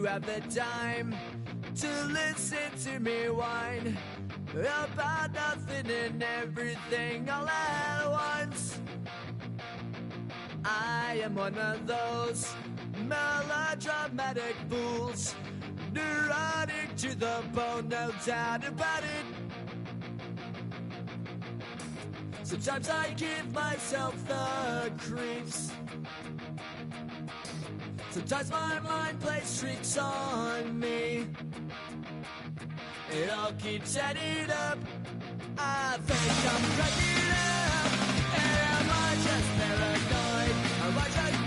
have the time to listen to me whine about nothing and everything all at once. I am one of those melodramatic fools, neurotic to the bone, no doubt about it. Sometimes I give myself the creeps. Sometimes my mind plays tricks on me. It all keeps adding up. I think I'm cracking up. Am I just paranoid? Am I just...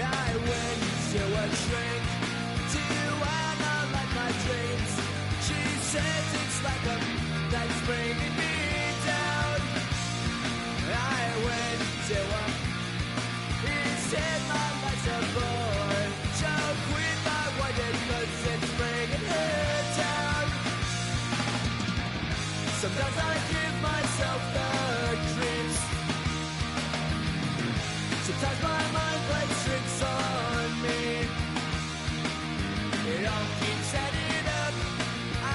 I went to a shrink to analyze my dreams. She says it's like a that's bringing me down. I went to a... He said my life's a bore. Joke with my wife because it's bringing her down. Sometimes I give myself the creeps. Sometimes my mind plays tricks on me. It all keeps adding up. I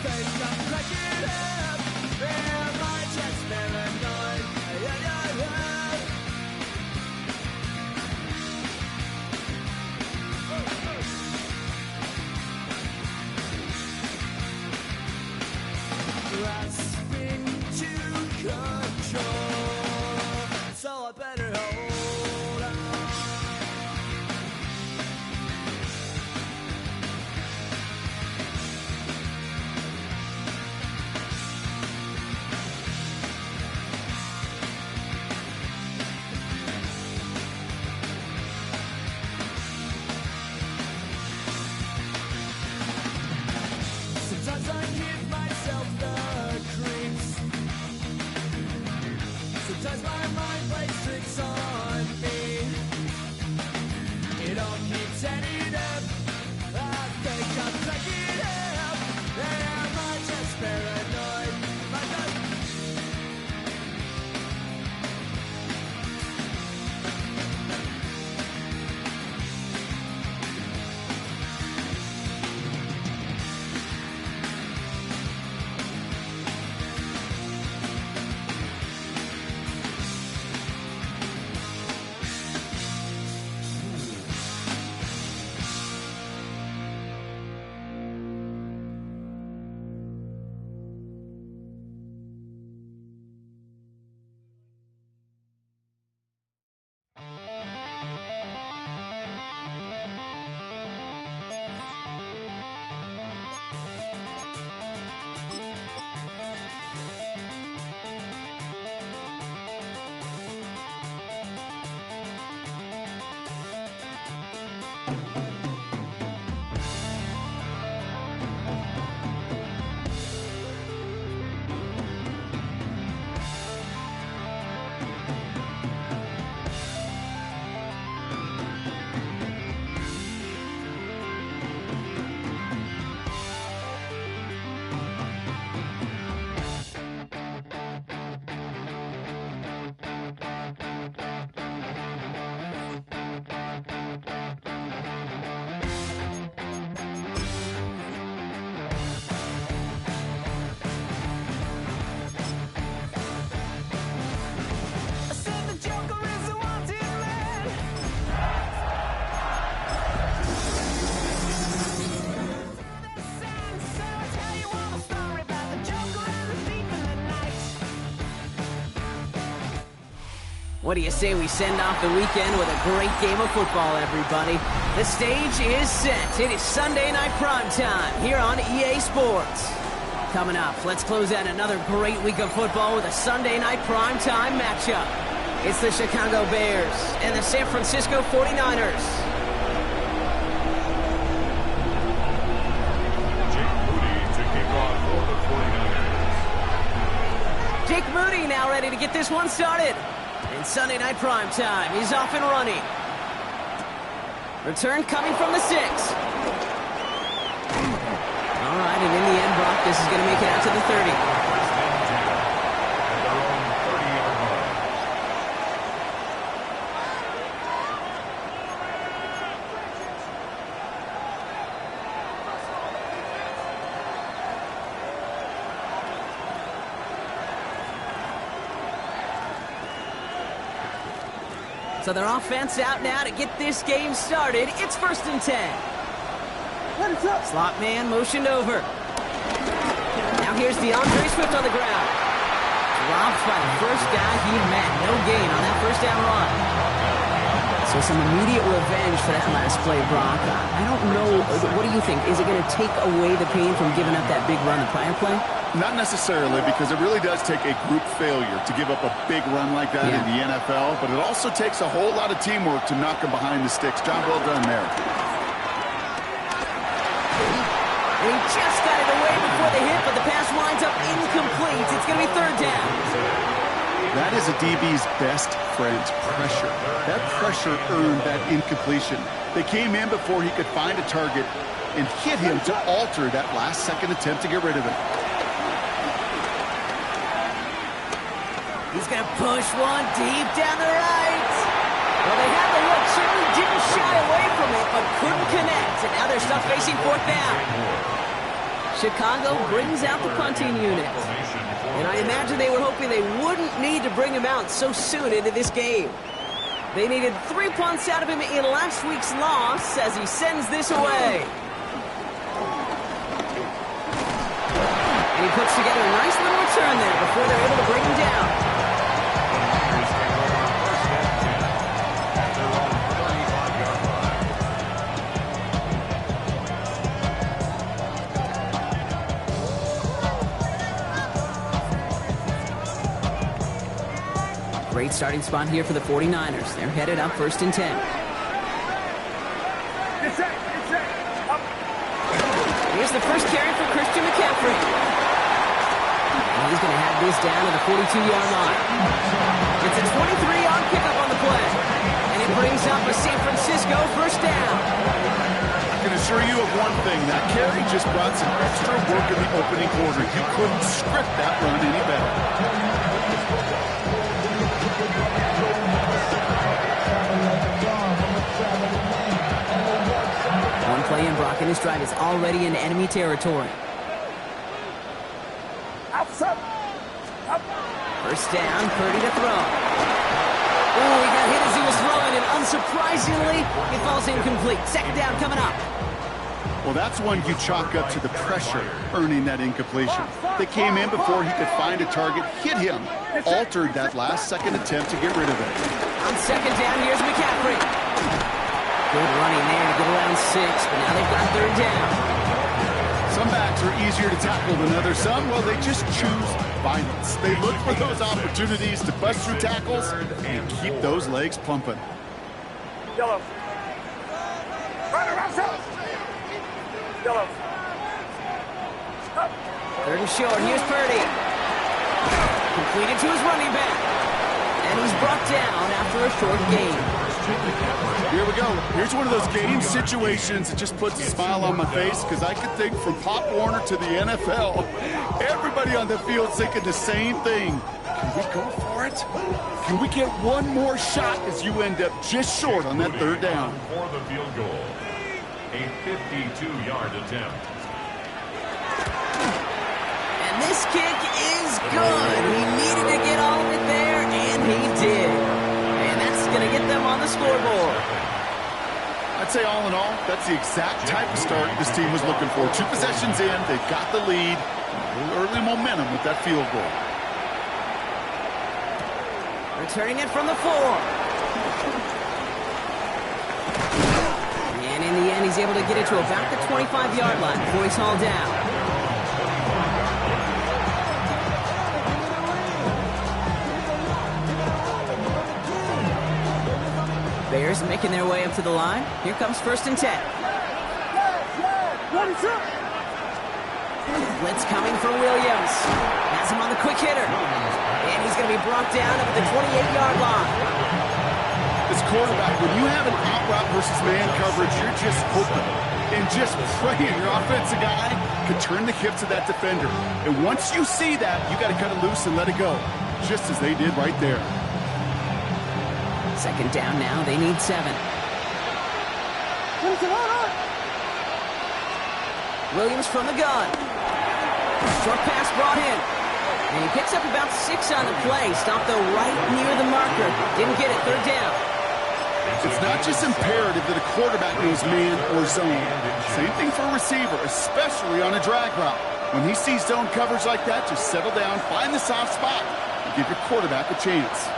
think I'm cracking up. Am I just paranoid? Grasping to control, so I better hold on. Sometimes I give myself the creeps. Sometimes my mind plays tricks on me. It all keeps adding up. I think I'm cracking up. Am I just paranoid? Am I just... What do you say we send off the weekend with a great game of football, everybody? The stage is set. It is Sunday night prime time here on EA Sports. Coming up, let's close out another great week of football with a Sunday night prime time matchup. It's the Chicago Bears and the San Francisco 49ers. Jake Moody now ready to get this one started. In Sunday night prime time, he's off and running. Return coming from the 6. All right, and in the end, Brock, this is going to make it out to the 30. So their offense out now to get this game started. It's 1st and 10. Slot man motioned over. Now here's DeAndre Swift on the ground. Dropped by the first guy he met. No gain on that first down run. So some immediate revenge for that last play, Brock. I don't know. What do you think? Is it going to take away the pain from giving up that big run the prior play? Not necessarily, because it really does take a group failure to give up a big run like that in the NFL. But it also takes a whole lot of teamwork to knock him behind the sticks. Job well done there. And he just got it away before the hit, but the pass winds up incomplete. It's going to be 3rd down. That is a DB's best friend, pressure. That pressure earned that incompletion. They came in before he could find a target and hit him to alter that last-second attempt to get rid of it. He's going to push one deep down the right. Well, they had the look. Certainly didn't shy away from it, but couldn't connect. And now they're stuck facing 4th down. Chicago brings out the punting unit. And I imagine they were hoping they wouldn't need to bring him out so soon into this game. They needed 3 punts out of him in last week's loss as he sends this away. And he puts together a nice little return there before they're able to bring him down. Great starting spot here for the 49ers. They're headed up 1st and 10. Here's the first carry for Christian McCaffrey. And he's going to have this down to the 42-yard line. It's a 23-yard pickup on the play. And it brings up a San Francisco 1st down. I can assure you of one thing. That carry just brought some extra work in the opening quarter. You couldn't script that run any better. One play in, Brock, and his drive is already in enemy territory. First down, Purdy to throw. Oh, he got hit as he was throwing, and unsurprisingly, it falls incomplete. 2nd down coming up. Well, that's one you chalk up to the pressure earning that incompletion. They came in before he could find a target, hit him, altered that last-second attempt to get rid of it. On 2nd down, here's McCaffrey. Good running there to get around 6, but now they've got 3rd down. Some backs are easier to tackle than others. Some, well, they just choose violence. They look for those opportunities to bust through tackles and keep those legs pumping. Yellow. Yellow. 3rd and short, here's Purdy. Completed to his running back. And he's brought down after a short gain. Here we go. Here's one of those game situations that just puts a smile on my face because I can think from Pop Warner to the NFL, everybody on the field thinking the same thing. Can we go for it? Can we get one more shot as you end up just short on that 3rd down? For the field goal, a 52-yard attempt. And this kick is good. He needed to get all of it there, and he did. And that's going to get them on the scoreboard. I'd say all in all, that's the exact type of start this team was looking for. 2 possessions in, they've got the lead, a little early momentum with that field goal. Returning it from the 4. And in the end, he's able to get it to about the 25-yard line before he's hauled down. Bears making their way up to the line. Here comes 1st and 10. Blitz coming for Williams. Has him on the quick hitter. And he's going to be brought down at the 28-yard line. This quarterback, when you have an out route versus man coverage, you're just hoping and just praying your offensive guy can turn the hips of that defender. And once you see that, you got to cut it loose and let it go, just as they did right there. 2nd down now. They need 7. Williams from the gun. Short pass brought in. And he picks up about 6 on the play. Stopped though right near the marker. Didn't get it. 3rd down. It's not just imperative that a quarterback knows man or zone. Same thing for a receiver, especially on a drag route. When he sees zone coverage like that, just settle down, find the soft spot, and give your quarterback a chance.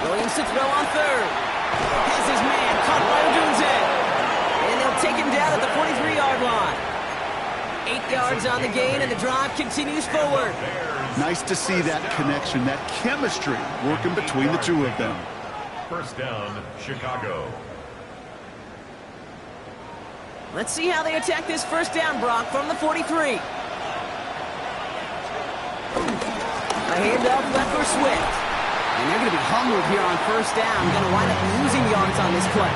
Williams to throw on third. Has his man caught by Odunze. And they'll take him down at the 43-yard line. 8 yards on the gain, and the drive continues forward. Nice to see that connection, that chemistry working between the two of them. First down, Chicago. Let's see how they attack this first down, Brock, from the 43. A handoff left for Swift. And they're going to be hungry here on first down. Going to wind up losing yards on this play.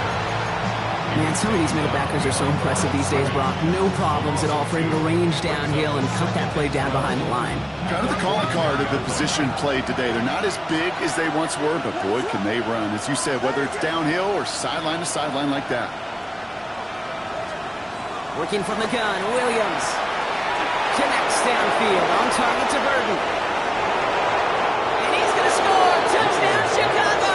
Man, some of these middle backers are so impressive these days, Brock. No problems at all for him to range downhill and cut that play down behind the line. Kind of the calling card of the position played today. They're not as big as they once were, but boy, can they run. As you said, whether it's downhill or sideline to sideline like that. Working from the gun, Williams. Connects downfield, on target to Burton. And he's going to score! Touchdown, Chicago!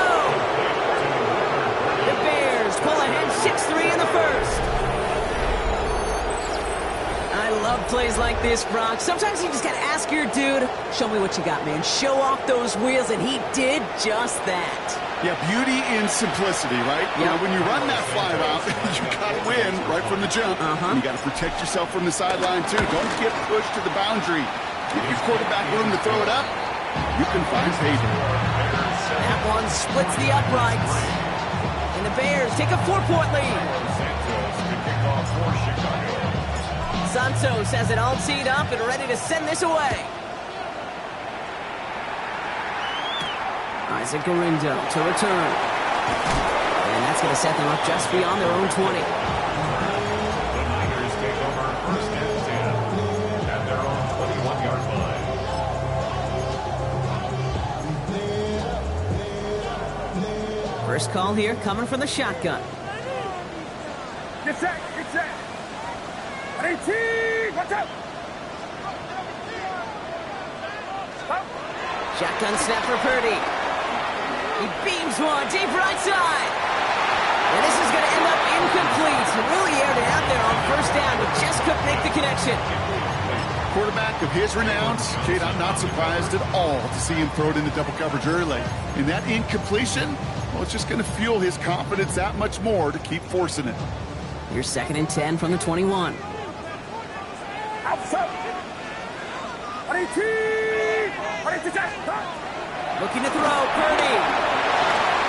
The Bears pull ahead 6-3 in the first. I love plays like this, Brock. Sometimes you just got to ask your dude, show me what you got, man. Show off those wheels, and he did just that. Yeah, beauty in simplicity, right? You know, when you run that fly route, you got to win right from the jump. You got to protect yourself from the sideline, too. Don't get pushed to the boundary. Give your quarterback room to throw it up. You can find payback. That one splits the uprights. And the Bears take a 4-point lead. Santos to kick off for Chicago. Santos has it all teed up and ready to send this away. Isaac Garindo to return. And that's going to set them up just beyond their own 20. The Niners take over first and 10 at their own 21-yard line. First call here coming from the shotgun. Get set, get set. 18, watch out. Shotgun snap for Purdy. He beams one deep right side. And this is going to end up incomplete. He really aired it out there on first down, but just couldn't make the connection. Quarterback of his renowns, Kate, I'm not surprised at all to see him throw it into double coverage early. And that incompletion, well, it's just going to fuel his confidence that much more to keep forcing it. Here's 2nd and 10 from the 21. Outside. 18, Looking to throw, Purdy.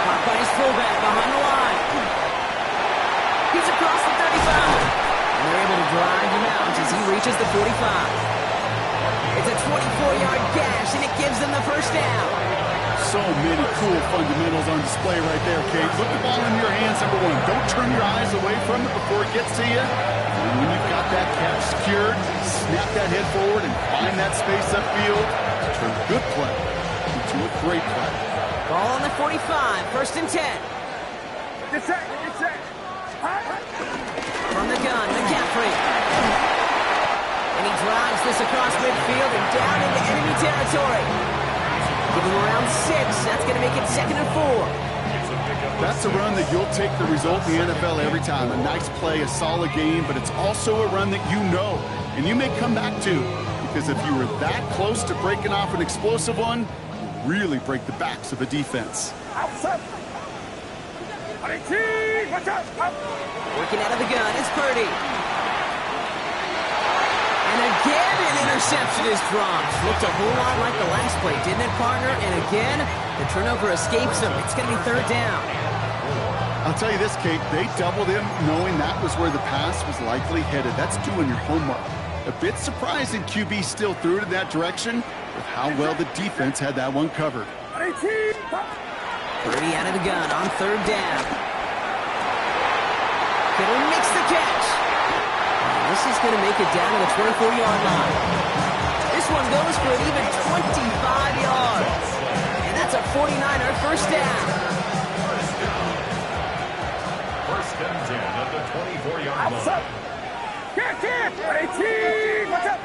Caught by his fullback behind the line. He's across the 35. And they're able to drive him out as he reaches the 45. It's a 24-yard gash, and it gives them the first down. So many cool fundamentals on display right there, Kate. Put the ball in your hands, number one. Don't turn your eyes away from it before it gets to you. And when you've got that catch secured, snap that head forward and find that space upfield. Turn a good play into a great play. Ball on the 45, 1st and 10. get set, get set. From the gun, McCaffrey. And he drives this across midfield and down into enemy territory. Give him around 6. That's going to make it 2nd and 4. That's a run that you'll take the result in the NFL every time. A nice play, a solid game, but it's also a run that you know and you may come back to. Because if you were that close to breaking off an explosive one, you really break the backs of a defense. Outside. 18, watch out. Working out of the gun, it's Purdy. And again, an interception is dropped. Looked a whole lot like the last play, didn't it, partner? And again, the turnover escapes him. It's going to be 3rd down. I'll tell you this, Kate, they doubled him knowing that was where the pass was likely headed. That's doing your homework. A bit surprising QB still threw it in that direction with how well the defense had that one covered. 18, Purdy out of the gun on 3rd down. Kittle makes the catch. And this is going to make it down to the 24-yard line. This one goes for an even 25 yards. And that's a 49er first down. First and 10 at the 24-yard line. outside. Get it, 18, watch out.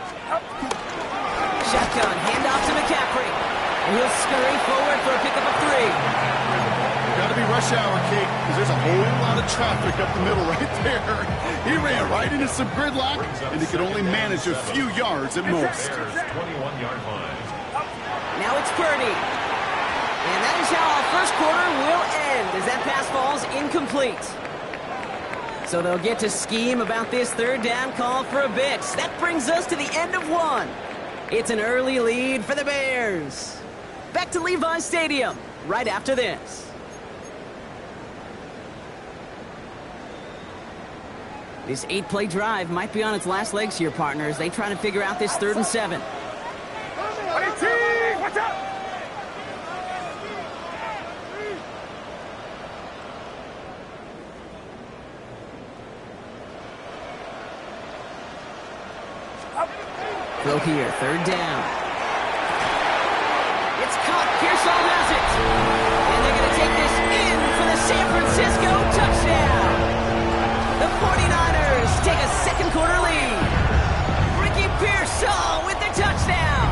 Shotgun, handoff to McCaffrey. And he'll scurry forward for a pickup of 3. Got to be rush hour, Kate, because there's a whole lot of traffic up the middle right there. He ran right into some gridlock, and he could only manage a few yards at most. Bears 21-yard line. Now it's Purdy. And that is how our first quarter will end, as that pass falls incomplete. So they'll get to scheme about this third down call for a bit. That brings us to the end of 1. It's an early lead for the Bears. Back to Levi's Stadium right after this. This 8-play drive might be on its last legs here, partners. They try to figure out this 3rd and 7. Watch out! Throw here, 3rd down. It's caught. Pearsall has it. And they're going to take this in for the San Francisco touchdown. The 49ers take a second quarter lead. Ricky Pearsall with the touchdown.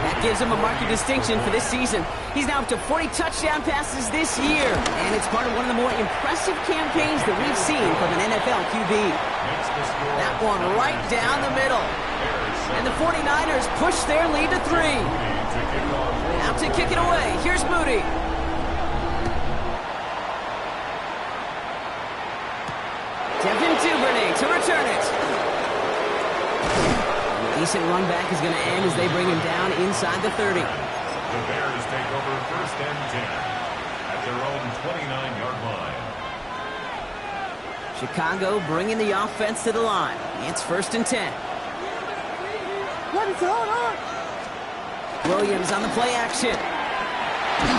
That gives him a mark of distinction for this season. He's now up to 40 touchdown passes this year. And it's part of one of the more impressive campaigns that we've seen from an NFL QB. That one right down the middle. And the 49ers push their lead to 3. Out to kick it away. Here's Moody. Devin Duvernay to return it. A decent run back is going to end as they bring him down inside the 30. The Bears take over 1st and 10 at their own 29-yard line. Chicago bringing the offense to the line. It's 1st and 10. What is going on? Williams on the play action.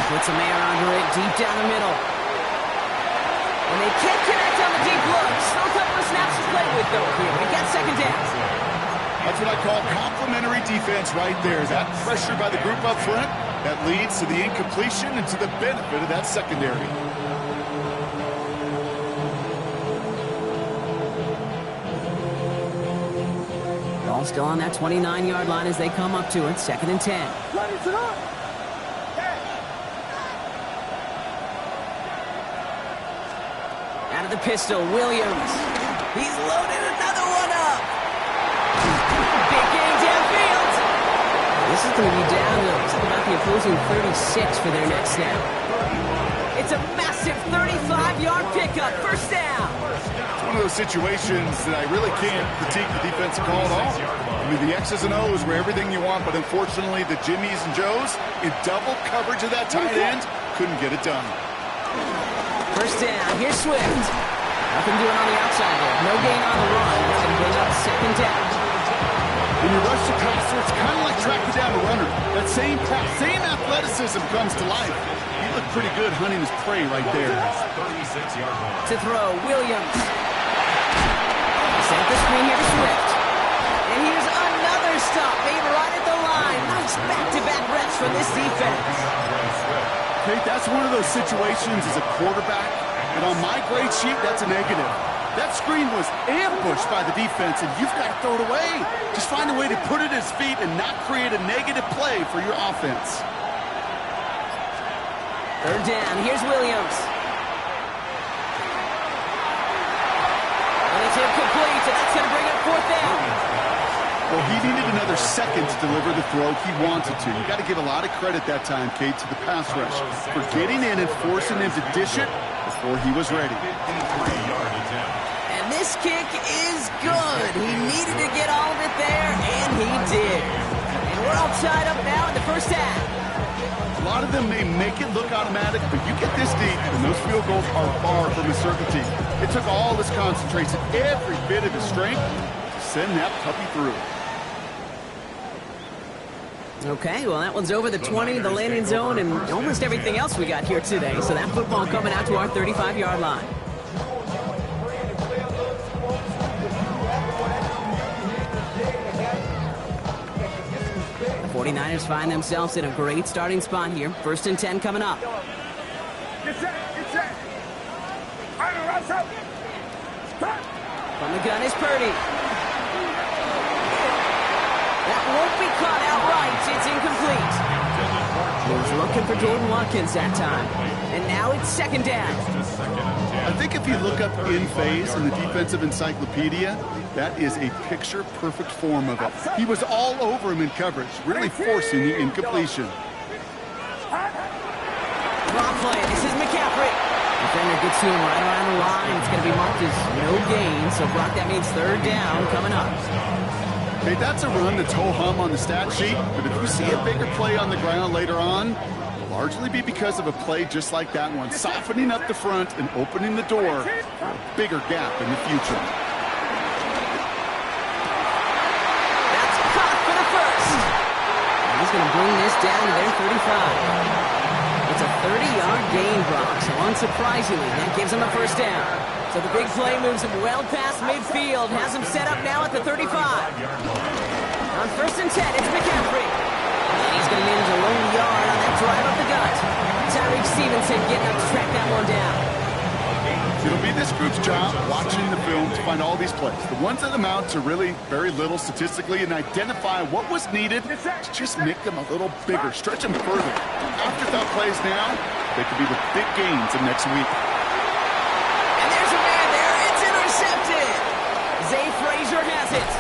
Puts a man under it deep down the middle. And they can't connect on the deep look. Still a couple of snaps to play with, though, here. We got 2nd down. That's what I call complementary defense right there. That pressure by the group up front, that leads to the incompletion and to the benefit of that secondary. Ball still on that 29-yard line as they come up to it. 2nd and 10. What is it on? Out of the pistol, Williams. He's loaded another one up. Big game downfield. This is going to be down to about the opposing 36 for their next snap. It's a massive 35-yard pickup. 1st down. It's one of those situations that I really can't critique the defensive call at all. I mean, the X's and O's were everything you want, but unfortunately the Jimmies and Joes in double coverage of that tight end couldn't get it done. 1st down. Here's Swift. Nothing doing on the outside there. No gain on the run. It's going to bring up 2nd down. When you rush the passer, it's kind of like tracking down a runner. That same athleticism comes to life. He looked pretty good hunting his prey right there. 36-yard line. To throw, Williams. Set the screen here to Swift. And here's another stop made right at the line. Nice back-to-back reps from this defense. Kate, that's one of those situations as a quarterback, and on my grade sheet, that's a negative. That screen was ambushed by the defense, and you've got to throw it away. Just find a way to put it at his feet and not create a negative play for your offense. 3rd down. Here's Williams. And it's incomplete, and that's going to bring up 4th down. Well, he needed another second to deliver the throw he wanted to. You got to give a lot of credit that time, Kate, to the pass rush for getting in and forcing him to dish it before he was ready. 53-yard attempt. And this kick is good. He needed to get all of it there, and he did. And we're all tied up now in the 1st half. A lot of them may make it look automatic, but you get this deep, and those field goals are far from a certainty. It took all his concentration, every bit of his strength, to send that puppy through. Okay, well, that one's over the 20, the landing zone, and almost everything else we got here today. So that football coming out to our 35-yard line. The 49ers find themselves in a great starting spot here. 1st and 10 coming up. Get set, get set. Iron Ross out. Stop. From the gun is Purdy. won't be caught outright. It's incomplete. He was looking for Jordan Watkins that time. And now it's second down. I think if you look up in phase in the defensive encyclopedia, that is a picture-perfect form of it. He was all over him in coverage, really forcing the incompletion. Wrong play. This is McCaffrey. Defender gets to him right around the line. It's going to be marked as no gain. So, Brock, that means third down coming up. Hey, that's a run that's ho-hum on the stat sheet, but if you see a bigger play on the ground later on, it'll largely be because of a play just like that one, softening up the front and opening the door for a bigger gap in the future. That's caught for the first. And he's going to bring this down to their 35. It's a 30-yard gain, Brock, so unsurprisingly, that gives him a first down. So the big play moves him well past midfield, has him set up now at the 35. On first and 10, it's McCaffrey. And he's going to manage a lone yard on that drive up the gut. Tyreek Stevenson getting up to track that one down. It'll be this group's job watching the film to find all these plays. The ones that amount to really very little statistically and identify what was needed to just make them a little bigger, stretch them further. Afterthought plays now, they could be the big gains of next week. And there's a man there. It's intercepted. Zay Frazier has it.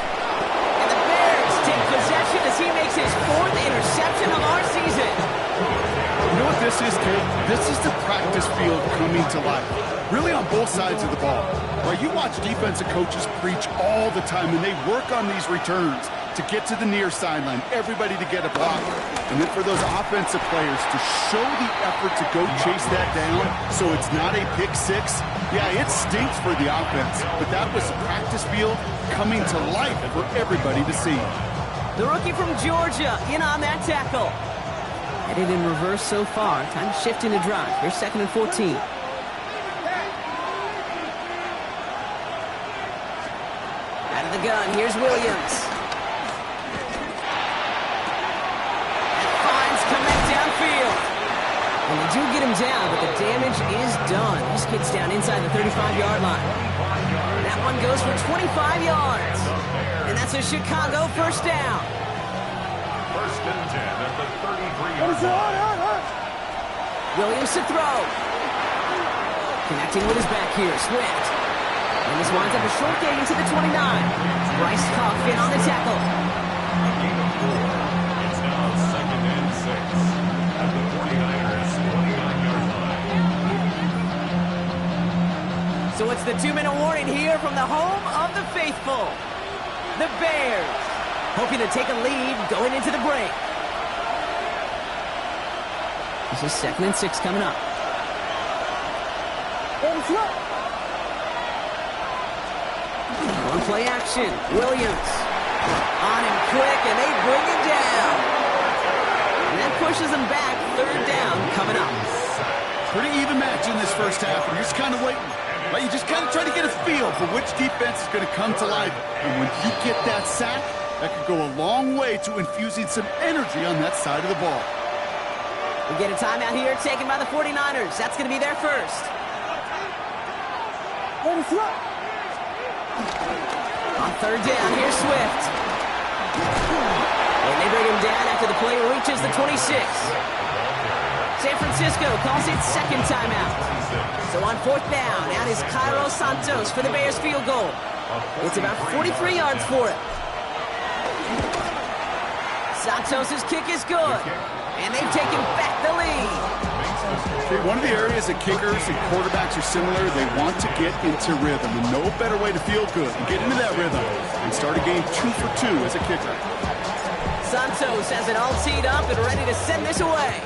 And the Bears take possession as he makes his fourth interception of our season. You know what this is, Kate? This is the practice field coming to life. Really on both sides of the ball. Right, you watch defensive coaches preach all the time, and they work on these returns to get to the near sideline, everybody to get a block. And then for those offensive players to show the effort to go chase that down so it's not a pick six. Yeah, it stinks for the offense, but that was the practice field coming to life for everybody to see. The rookie from Georgia in on that tackle. Headed in reverse so far. Time to shift into drive. Here's second and 14. Out of the gun, here's Williams. And finds Kmet downfield. And they do get him down, but the damage is done. This kid's down inside the 35-yard line. That one goes for 25 yards. And that's a Chicago first down. First and 10 at the 33-yard line. Williams to throw. Connecting with his back here, Swift. And this winds up a short gain to the 29. Bryce Huff in on the tackle. It's now second and 6 at the 49ers 29-yard line. So it's the 2-minute warning here from the home of the faithful. The Bears hoping to take a lead going into the break. This is second and 6 coming up. On play action, Williams. On him quick, and they bring him down. And that pushes them back, third down coming up. Pretty even match in this first half, and you're just kind of waiting. Right? You just kind of try to get a feel for which defense is going to come to life. And when you get that sack, that could go a long way to infusing some energy on that side of the ball. We get a timeout here taken by the 49ers. That's going to be their first. On third down, here's Swift. And they bring him down after the play reaches the 26. San Francisco calls it second timeout. So on fourth down, out is Cairo Santos for the Bears field goal. It's about 43 yards for it. Santos' kick is good. And they've taken back the lead. Okay, one of the areas that kickers and quarterbacks are similar, they want to get into rhythm. And no better way to feel good and get into that rhythm and start a game 2 for 2 as a kicker. Santos has it all teed up and ready to send this away.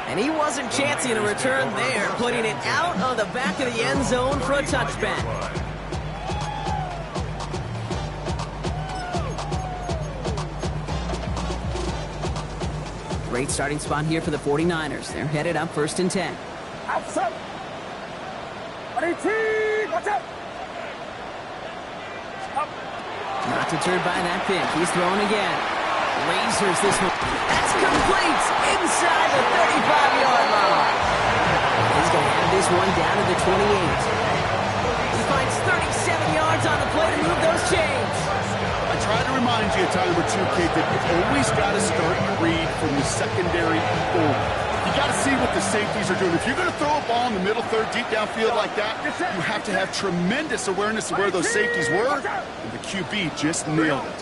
And he wasn't chancing a return there, putting it out of the back of the end zone for a touchback. Great starting spot here for the 49ers. They're headed up first and 10. Outside. Watch out. Not deterred by that pick. He's throwing again. Lasers this one. That's complete inside the 35-yard line. He's going to have this one down to the 28. He finds 37 yards on the play to move those time or two, Kate, that you've always got to start your read from the secondary forward. You got to see what the safeties are doing. If you're going to throw a ball in the middle third, deep downfield like that, you have to have tremendous awareness of where those safeties were, and the QB just nailed it.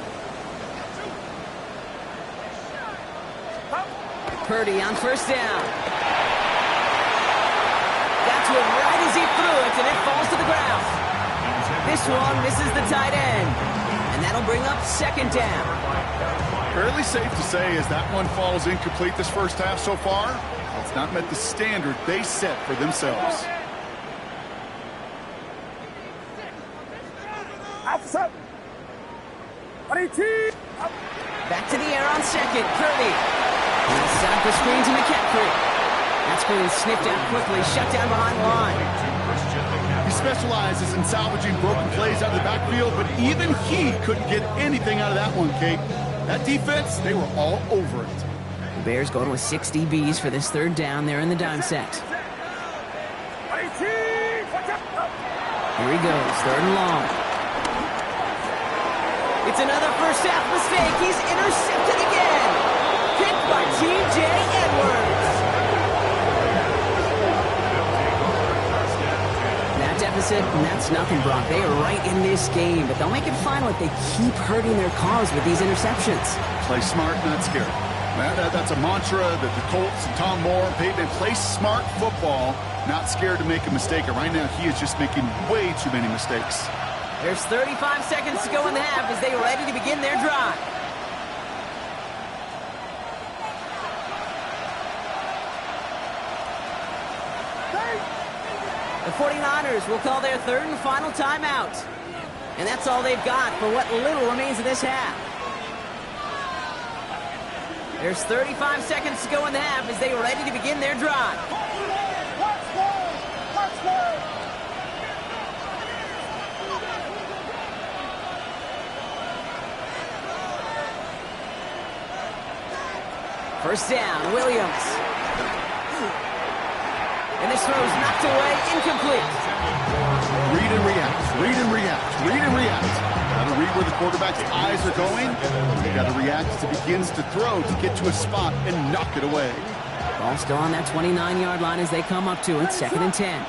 Purdy on first down. Got to it right as he threw it, and it falls to the ground. This one misses the tight end, and that'll bring up second down. Fairly safe to say as that one falls incomplete this first half so far, it's not met the standard they set for themselves. Back to the air on second. Purdy. Set up the screen to McCaffrey. That screen snipped out quickly, shut down behind the line. He specializes in salvaging broken plays out of the backfield, but even he couldn't get anything out of that one, Kate. That defense, they were all over it. The Bears going with 6 DBs for this third down there in the dime set. Here he goes, third and long. It's another first half mistake. He's intercepted again. Picked by T.J. Edwards. That deficit, and that's nothing, Brock. They are right in this game, but they'll make it final if they keep hurting their cause with these interceptions. Play smart, not scared. That's a mantra that the Colts and Tom Moore and Peyton play smart football, not scared to make a mistake. And right now, he is just making way too many mistakes. There's 35 seconds to go in the half as they are ready to begin their drive. The 49ers will call their third and final timeout. And that's all they've got for what little remains of this half. There's 35 seconds to go in the half as they are ready to begin their drive. First down, Williams. And this throw's knocked away, incomplete. Read and react, read and react, read and react. Got to read where the quarterback's eyes are going. You got to react as it begins to throw to get to a spot and knock it away. Ball still on that 29-yard line as they come up to it, 2nd and 10.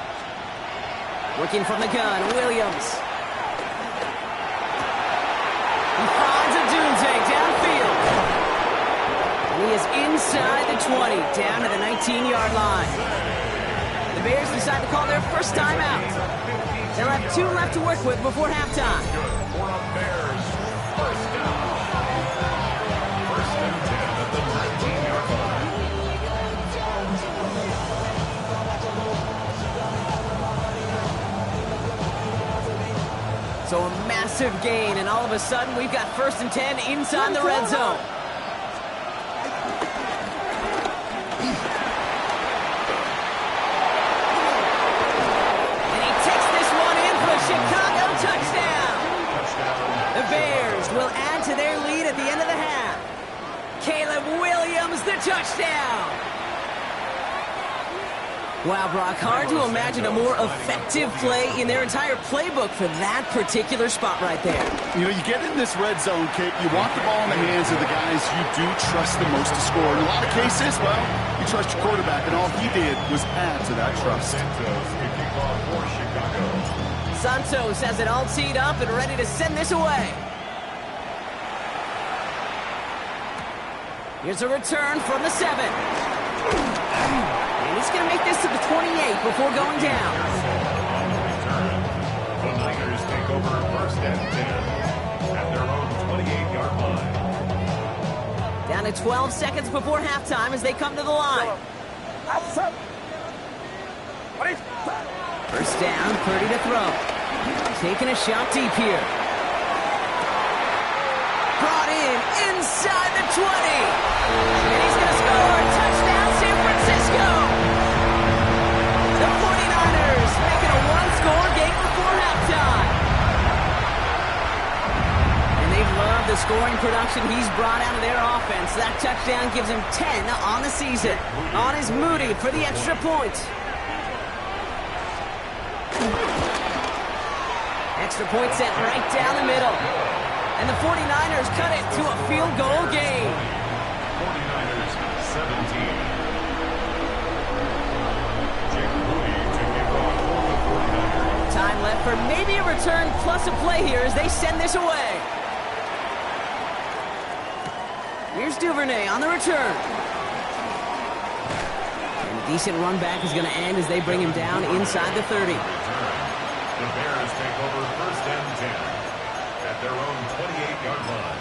Working from the gun, Williams. He finds a Dunze downfield. And he is inside the 20, down to the 19-yard line. The Bears decide to call their first timeout. They'll have 2 left to work with before halftime. For a Bears first down. First and 10 at the 19-yard line. So a massive gain, and all of a sudden we've got 1st and 10 inside the red zone. Chicago touchdown! The Bears will add to their lead at the end of the half. Caleb Williams, the touchdown! Wow, Brock, hard to imagine a more effective play in their entire playbook for that particular spot right there. You know, you get in this red zone, Kate, you want the ball in the hands of the guys you do trust the most to score. In a lot of cases, well, you trust your quarterback, and all he did was add to that trust. Santos has it all teed up and ready to send this away. Here's a return from the 7. And he's going to make this to the 28 before going down. The Niners take over 1st and 10 at their own 28-yard line. Down to 12 seconds before halftime as they come to the line. First down, Purdy to throw. Taking a shot deep here. Brought in inside the 20. And he's going to score. Touchdown, San Francisco. The 49ers making a one-score game before halftime. And they've loved the scoring production he's brought out of their offense. That touchdown gives him 10 on the season. On is Moody for the extra point. Extra point set right down the middle. And the 49ers cut it to a field goal game. 49ers 17. Jake Moody to kick off for the 49ers. Time left for maybe a return plus a play here as they send this away. Here's Duvernay on the return. And a decent run back is going to end as they bring him down inside the 30. The Bears take over first and 10 at their own 28-yard line.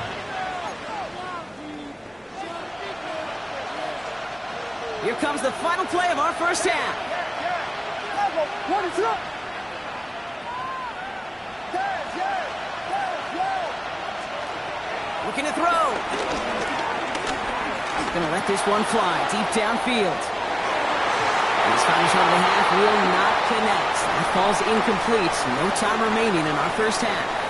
Here comes the final play of our first half. What is up? Looking to throw. Gonna let this one fly deep downfield. This final shot of the half will not connect. That falls incomplete. No time remaining in our first half.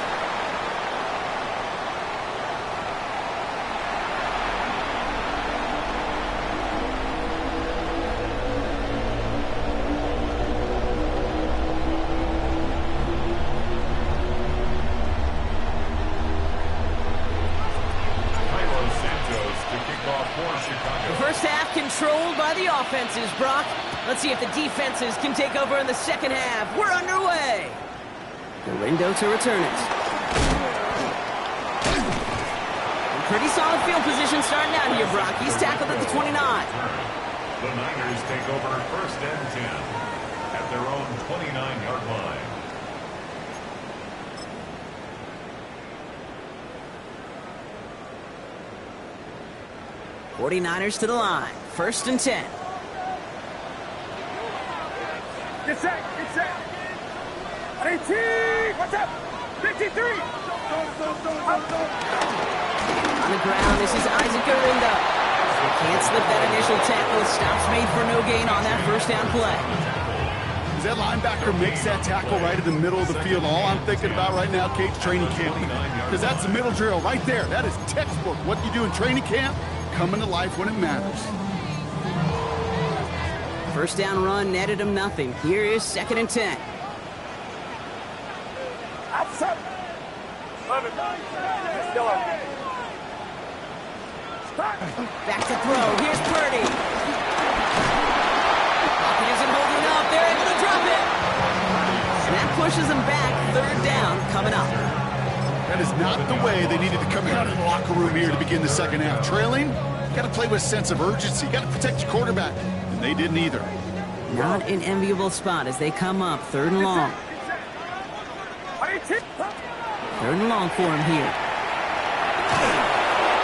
Controlled by the offenses, Brock. Let's see if the defenses can take over in the second half. We're underway. Galindo to return it. Pretty solid field position starting out here, Brock. He's tackled at the 29. The Niners take over first and 10 at their own 29-yard line. '49ers to the line. First and 10. Get set, get set. 18, what's up? 53. On the ground, this is Isaac Galindo. They can't slip that initial tackle. Stops made for no gain on that first down play. As that linebacker makes that tackle right in the middle of the field, all I'm thinking about right now, Kate's training camp. Because that's the middle drill right there. That is textbook. What you do in training camp, coming to life when it matters. First down run netted him nothing. Here is second and 10. Outside. Back to throw. Here's Purdy. Pocket isn't holding up. They're able to drop it. And that pushes them back. Third down coming up. That is not the way they needed to come out of the locker room here to begin the second half. Trailing, you got to play with a sense of urgency. You got to protect your quarterback. And they didn't either. Not an enviable spot as they come up third and long. Third and long for him here.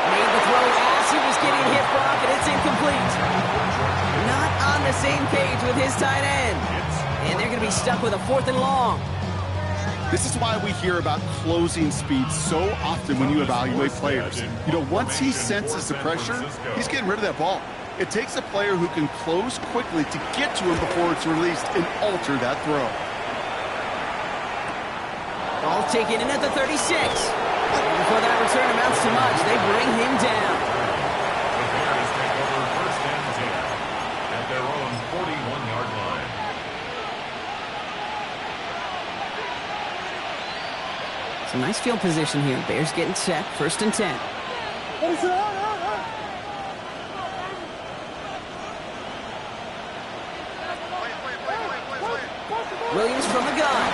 Made the throw as he was getting hit, Brock, and it's incomplete. Not on the same page with his tight end. And they're going to be stuck with a fourth and long. This is why we hear about closing speed so often when you evaluate players. You know, once he senses the pressure, he's getting rid of that ball. It takes a player who can close quickly to get to him before it's released and alter that throw. Ball taken in at the 36. Before that return amounts to much, they bring him down. The Bears take over first and 10 at their own 41-yard line. Some nice field position here. Bears getting set. First and 10. Williams from the gun.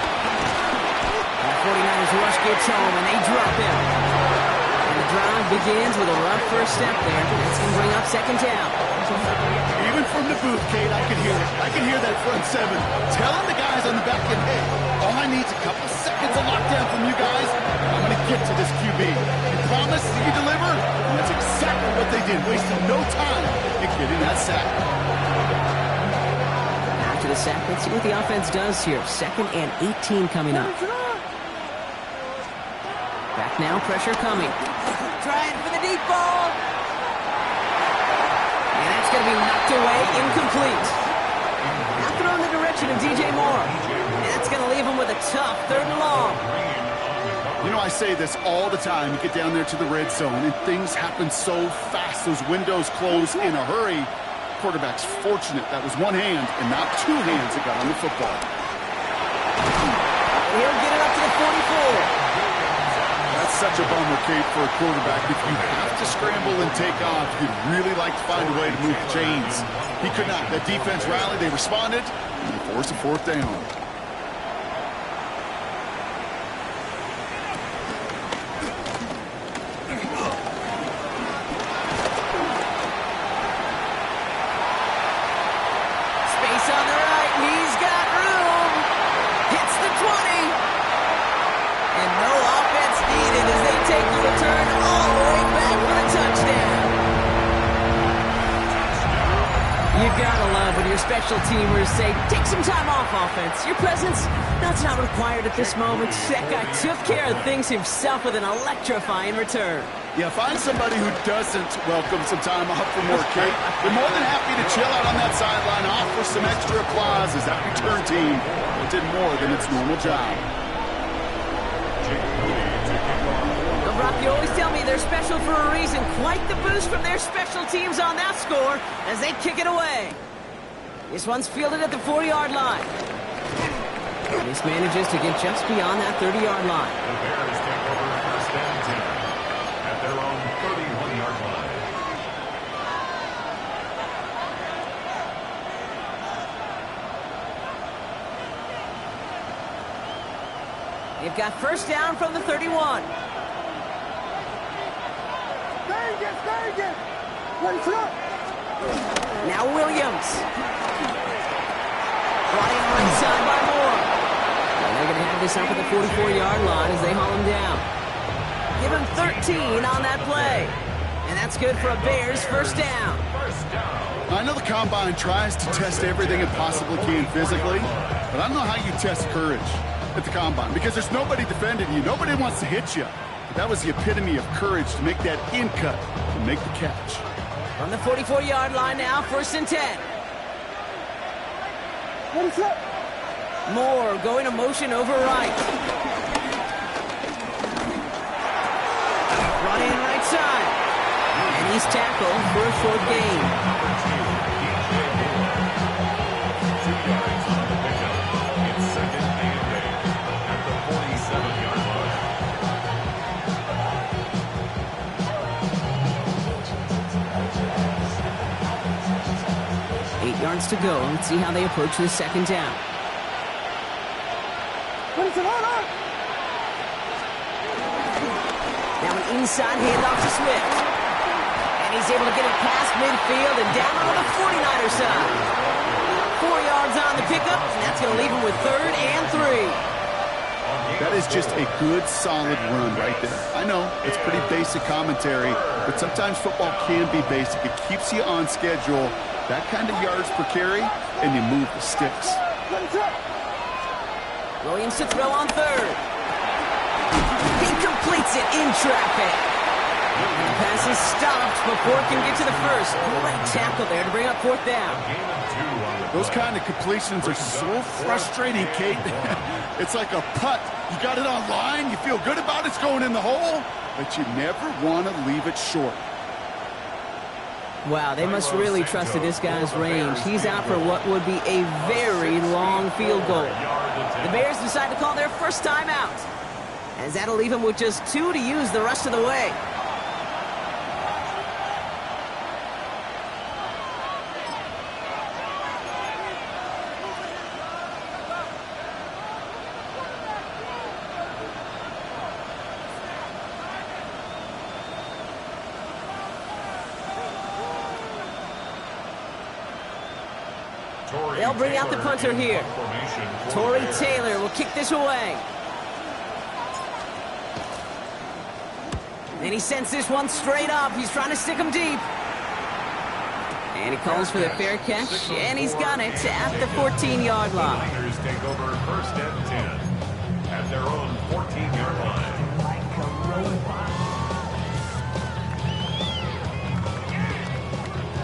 And the 49ers rush gets home, and they drop him. And the drive begins with a rough first step there. That's going to bring up second down. Even from the booth, Kate, I could hear it. I could hear that front seven telling the guys on the back end, hey, all I need is a couple seconds of lockdown from you guys. I'm going to get to this QB. You promise, you deliver? And that's exactly what they did, wasting no time in getting that sack. After the sack, let's see what the offense does here. Second and 18 coming up. Back now, pressure coming. Trying for the deep ball. And that's going to be knocked away, incomplete. Now thrown in the direction of DJ Moore. And that's going to leave him with a tough third and long. You know, I say this all the time. You get down there to the red zone, and things happen so fast. Those windows close in a hurry. Quarterback's fortunate that was one hand and not two hands that got on the football. He'll get it up to the 44. That's such a bummer, Kate, for a quarterback. If you have to scramble and take off, you'd really like to find a way to move the chains. He could not. That defense rallied, they responded, and they forced a fourth down. Space on the right, and he's got room. Hits the 20. And no offense needed as they take the return all the way back for the touchdown. You gotta love when your special teamers say, take some time off, offense. Your presence, that's not required at this moment. That guy took care of things himself with an electrifying return. Yeah, find somebody who doesn't welcome some time off for more, Kate. They're more than happy to chill out on that sideline, offer some extra applause as that return team did more than its normal job. Well, Brock, you always tell me they're special for a reason. Quite the boost from their special teams on that score as they kick it away. This one's fielded at the 40-yard line. This manages to get just beyond that 30-yard line. The Bears take over first and 10 at their own 31-yard line. They've got first down from the 31. Now Williams. Brought in right side by Moore. And they're going to have this up at the 44-yard line as they haul him down. Give him 13 on that play. And that's good for a Bears first down. I know the Combine tries to test everything it possibly can physically, but I don't know how you test courage at the Combine because there's nobody defending you. Nobody wants to hit you. But that was the epitome of courage to make that in cut and make the catch. From the 44-yard line now, first and 10. Moore going to motion over right. Brought in right side. And he's tackled for a short gain. 2 yards on the pickup. It's second and 8 at the 47-yard line. 8 yards to go. Let's see how they approach this second down. Now an inside handoff to Swift. And he's able to get it past midfield and down on the 49er side. 4 yards on the pickup, and that's going to leave him with third and 3. That is just a good, solid run right there. I know, it's pretty basic commentary, but sometimes football can be basic. It keeps you on schedule, that kind of yards per carry, and you move the sticks. Williams to throw on third. He completes it in traffic. The pass is stopped before it can get to the first. Great tackle there to bring up fourth down. Those kind of completions are so frustrating, Kate. It's like a putt. You got it on line, you feel good about it's going in the hole, but you never want to leave it short. Wow, they must really trust this guy's range. He's out for what would be a very long field goal. The Bears decide to call their first timeout, as that'll leave him with just 2 to use the rest of the way. They'll bring out the punter here. Torrey Taylor will kick this away. And he sends this one straight up. He's trying to stick him deep. And he calls for the fair catch, and he's got it at the 14-yard line. The Niners take over first and 10 at their own 14-yard line.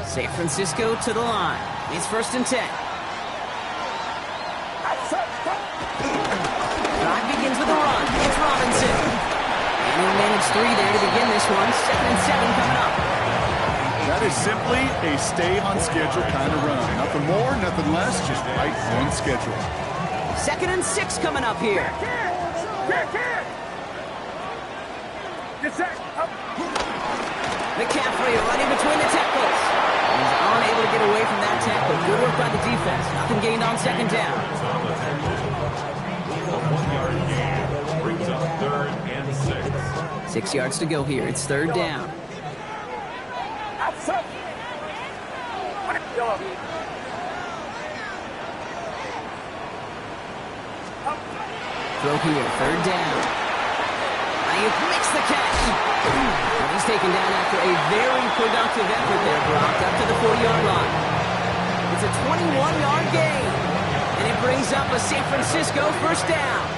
San Francisco to the line. It's first and 10. Drive begins with a run. It's Robinson. And he'll manage 3 there to begin this one. 2nd and 7 coming up. That is simply a stay on schedule kind of run. Nothing more, nothing less, just right on schedule. 2nd and 6 coming up here. Get set. Up. McCaffrey running between the tackles. He's unable to get away from that tackle. Good work by the defense. Nothing gained on second down. A 1-yard gain brings up 3rd and 6. 6 yards to go here. It's third down. Outside. Yellow. Throw here, third down. Ayuk makes the catch. And he's taken down after a very productive effort there, Brock, up to the 40-yard line. It's a 21-yard gain. And it brings up a San Francisco first down.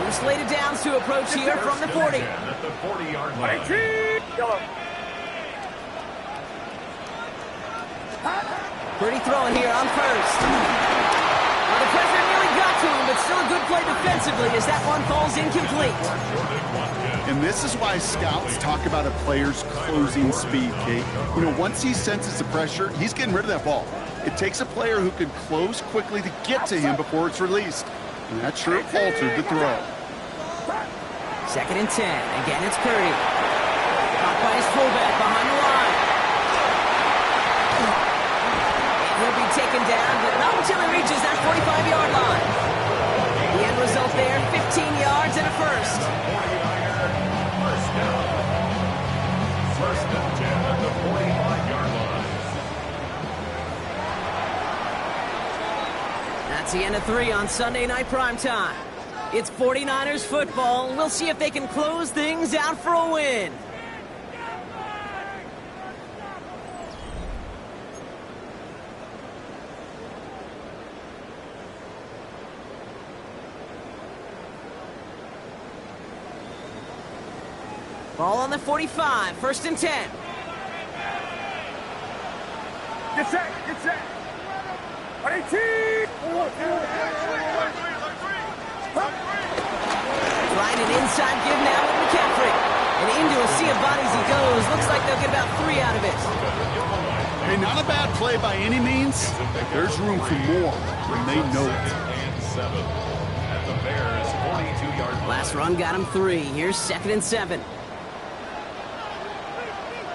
New slated downs to approach here from the 40. At the 40-yard line. Yellow. Pretty throwing here on first. Well, the pressure nearly got to him, but still a good play defensively as that one falls incomplete. And this is why scouts talk about a player's closing speed, Kate. You know, once he senses the pressure, he's getting rid of that ball. It takes a player who can close quickly to get to him before it's released. And that sure altered the throw. 2nd and 10. Again, it's Purdy. Caught by his fullback behind the line. And he'll be taken down, but not until he reaches that 45-yard line. The end result there, 15 yards and a first. 49er, first down. 1st and 10 at the 45-yard line. That's the end of 3 on Sunday Night Primetime. It's 49ers football. We'll see if they can close things out for a win. Ball on the 45, 1st and 10. Get set. Get set. 18. Trying an inside give now with McCaffrey. And into a sea of bodies he goes. Looks like they'll get about 3 out of it. Hey, not a bad play by any means. There's room for more, and they know it. And 7 at the Bears' 42-yard line. Last run got him 3. Here's 2nd and 7.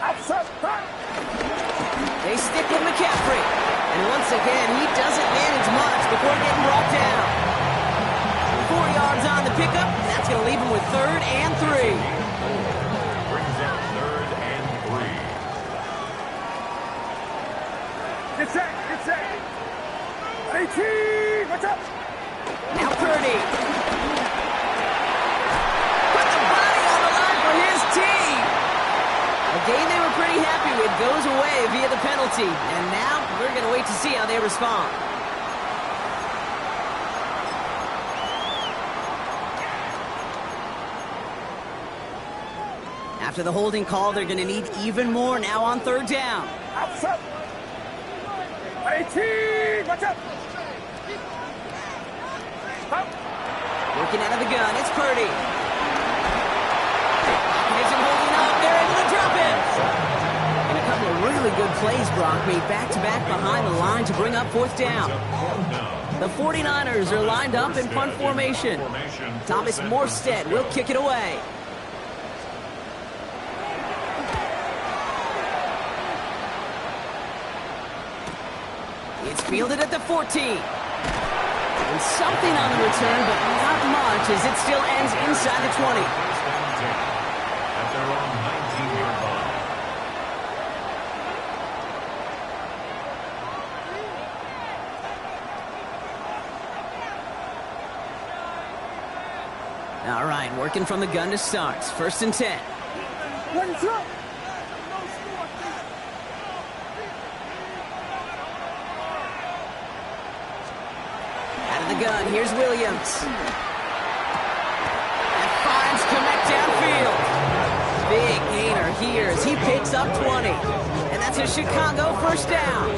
Outside. They stick with McCaffrey. And once again, he doesn't manage much before getting brought down. 4 yards on the pickup. That's going to leave him with 3rd and 3. Brings up 3rd and 3. Get set. Get set. 18. Watch out. Now Purdy. Put the body on the line for his team. A game they were pretty happy with goes away via the penalty. And now we're going to wait to see how they respond. After the holding call, they're going to need even more now on 3rd down. Outside. 18. Watch out. Working out of the gun, it's Purdy. Isn't holding up, they're able to drop it. And a couple of really good plays, Brock, made back-to-back behind the line to bring up 4th down. The 49ers are lined up in punt formation. Thomas Morstead will kick it away. It's fielded at the 14. And something on the return, but not much, as it still ends inside the 20. At their own 19-yard line. All right, working from the gun to start. 1st and 10. What's up? The gun, here's Williams. And finds Kmet downfield. Big gainer here as he picks up 20. And that's a Chicago first down.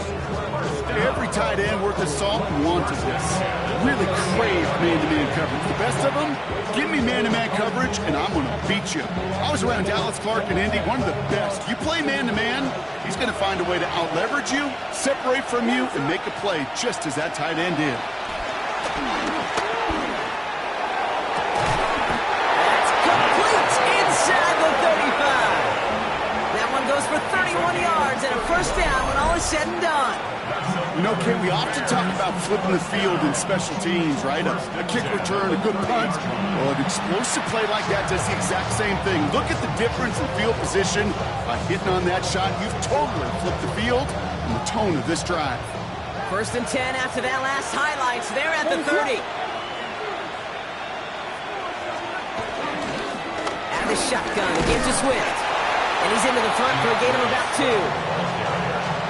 Every tight end worth his salt wanted this. Really craved man-to-man coverage. The best of them, give me man-to-man coverage and I'm going to beat you. I was around Dallas Clark and Indy, one of the best. You play man-to-man, he's going to find a way to out-leverage you, separate from you, and make a play just as that tight end did. That's complete inside the first down when all is said and done. You know, Kate, we often talk about flipping the field in special teams, right? A kick return, a good punt. Well, an explosive play like that does the exact same thing. Look at the difference in field position. By hitting on that shot, you've totally flipped the field and the tone of this drive. First and 10 after that last highlights. They're at the 30. Out of the shotgun, gives to Swift. And he's into the front for a gain of about 2.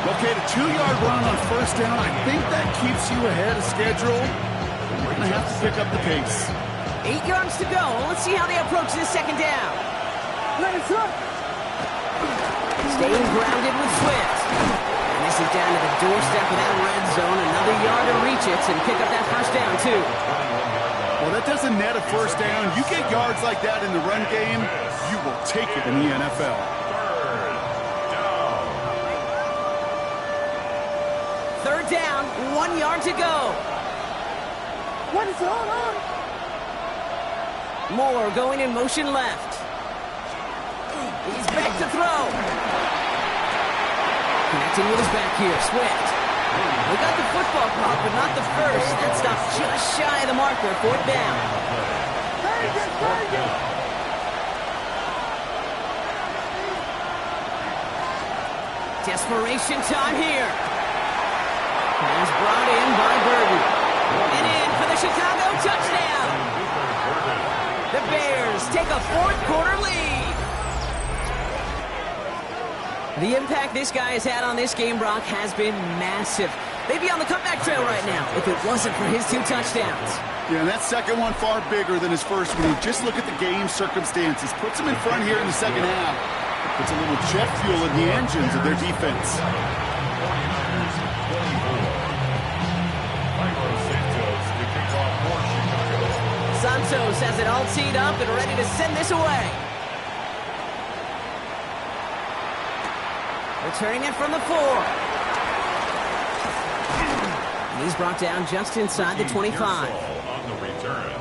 Okay, the 2-yard run on first down, I think that keeps you ahead of schedule. We're going to have to pick up the pace. 8 yards to go. Let's see how they approach this second down. Staying grounded with Swift. And this is down to the doorstep of that red zone. Another yard to reach it and pick up that first down, too. Well, that doesn't net a first down. You get yards like that in the run game, you will take it in the NFL. Third down, 1 yard to go. What is going on? Moore going in motion left. He's back to throw. Connecting with his back here, Swift. We got the football pop, but not the first. That stops just shy of the marker. 4th down. Desperation time here. He's brought in by Burton. And in for the Chicago touchdown. The Bears take a 4th quarter lead. The impact this guy has had on this game, Brock, has been massive. They'd be on the comeback trail right now if it wasn't for his 2 touchdowns. Yeah, and that second one far bigger than his first one. You just look at the game circumstances. Puts them in front here in the second half. Puts a little jet fuel in the engines of their defense. Santos has it all teed up and ready to send this away. Returning it from the 4. And he's brought down just inside the 25. On the return,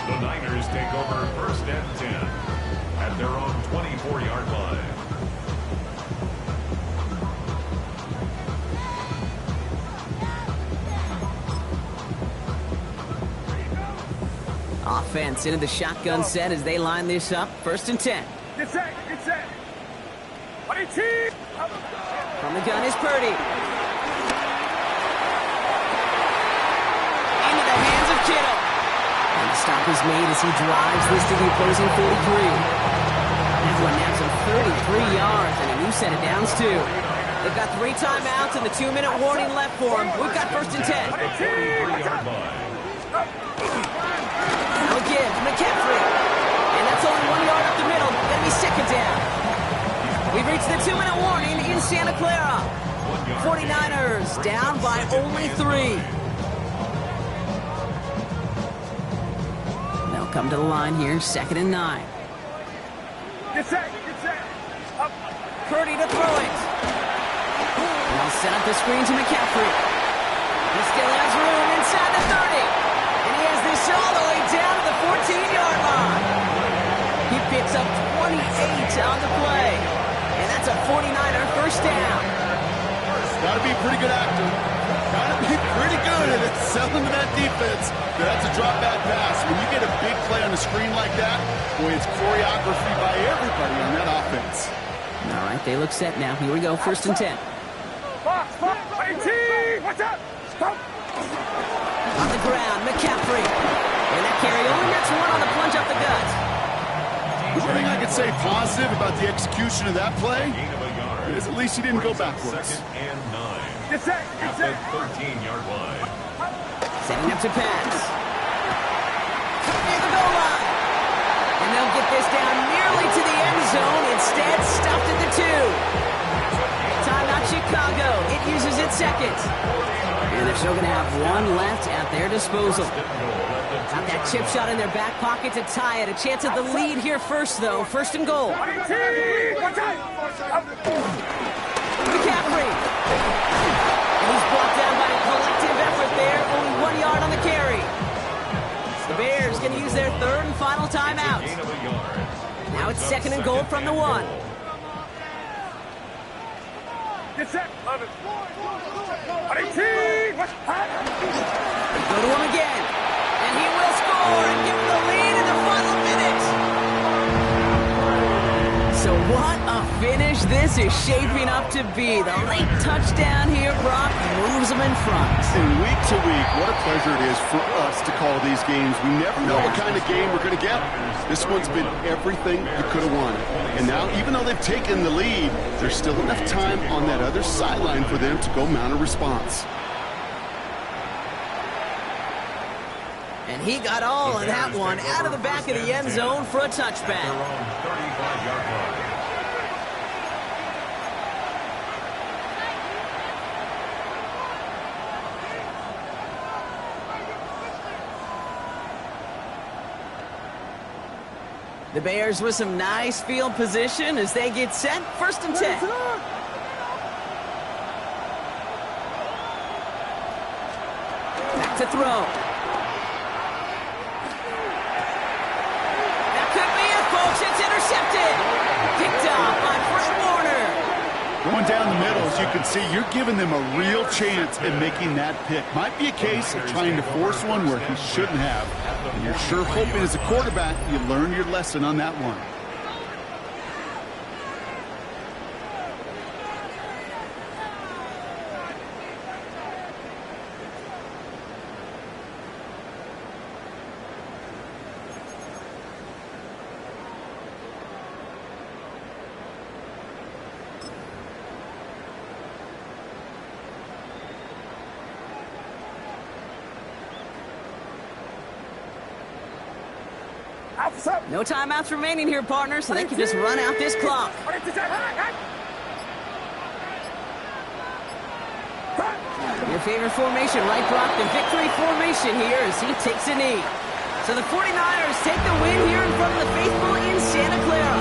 the Niners take over first and 10 at their own 24-yard line. Offense into the shotgun set as they line this up. First and 10. Get set, get set. From the gun is Purdy. Into the hands of Kittle. And the stop is made as he drives this to the opposing 43. That one now some 33 yards and a new set of downs too. They've got 3 timeouts and the 2-minute warning left for them. We've got first and 10. Now give McCaffrey. And that's only 1 yard up the middle. That'll be second down. We've reached the 2-minute warning in Santa Clara. 49ers down by only 3. They'll come to the line here, 2nd and 9. Get set, get set. Up. Purdy to throw it. And they'll set up the screen to McCaffrey. He still has room inside the 30. And he has this all the way down to the 14-yard line. He picks up 28 on the play. And that's a 49er first down. Got to be a pretty good actor. Got to be pretty good at selling to that defense. That's a drop back pass. When you get a big play on the screen like that, boy, it's choreography by everybody on that offense. All right, they look set now. Here we go, first and 10. Box, 18, what's up? Stop. On the ground, McCaffrey. And that carry only gets 1 on the plunge up the gut. The thing I could say positive about the execution of that play is at least he didn't go backwards. 2nd and 9 Get set, at get the set. 13-yard line. Setting up to pass. Near the goal line. And they'll get this down nearly to the end zone. Instead, stopped at the 2. Timeout Chicago. It uses its second. And they're still going to have 1 left at their disposal. Got that chip shot in their back pocket to tie it. A chance at the lead here first, though. First and goal. 18, what's up? Up. McCaffrey. And he's brought down by a collective effort there. Only 1 yard on the carry. The Bears going to use their 3rd and final timeout. Now it's 2nd and goal from the 1. Get set. love it. Go to him again. And he will score and give him the lead in the final minutes. So what a finish this is shaping up to be. The late touchdown here, Brock, moves them in front. And week to week, what a pleasure it is for us to call these games. We never know what kind of game we're going to get. This one's been everything you could have wanted. And now, even though they've taken the lead, there's still enough time on that other sideline for them to go mount a response. And he got all of that one out of the back of the end zone for a touchback. Their own 35-yard line. The Bears with some nice field position as they get set. 1st and 10. Back to throw. That could be it, folks. It's intercepted. Picked off by Fred Warner. Going down the middle, as you can see, you're giving them a real chance at making that pick. Might be a case of trying to force one where he shouldn't have. And you're sure hoping as a quarterback you learn your lesson on that one. No timeouts remaining here, partner, so they can just run out this clock. Your favorite formation, right, Brock? The victory formation here as he takes a knee. So the 49ers take the win here in front of the faithful in Santa Clara.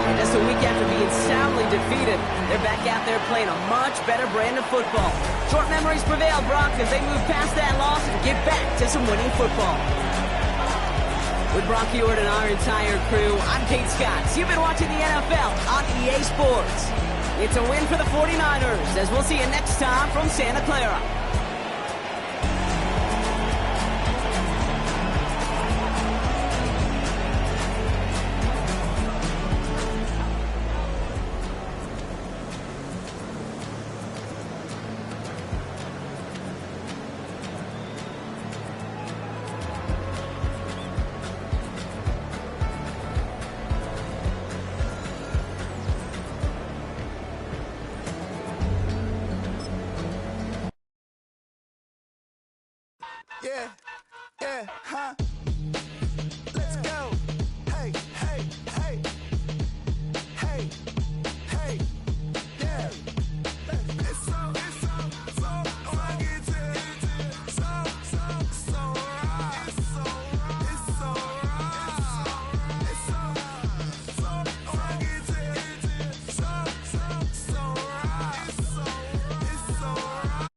And just a week after being soundly defeated, they're back out there playing a much better brand of football. Short memories prevail, Brock, as they move past that loss and get back to some winning football. With Brock Huard and our entire crew, I'm Kate Scott. You've been watching the NFL on EA Sports. It's a win for the 49ers, as we'll see you next time from Santa Clara. Yeah, huh?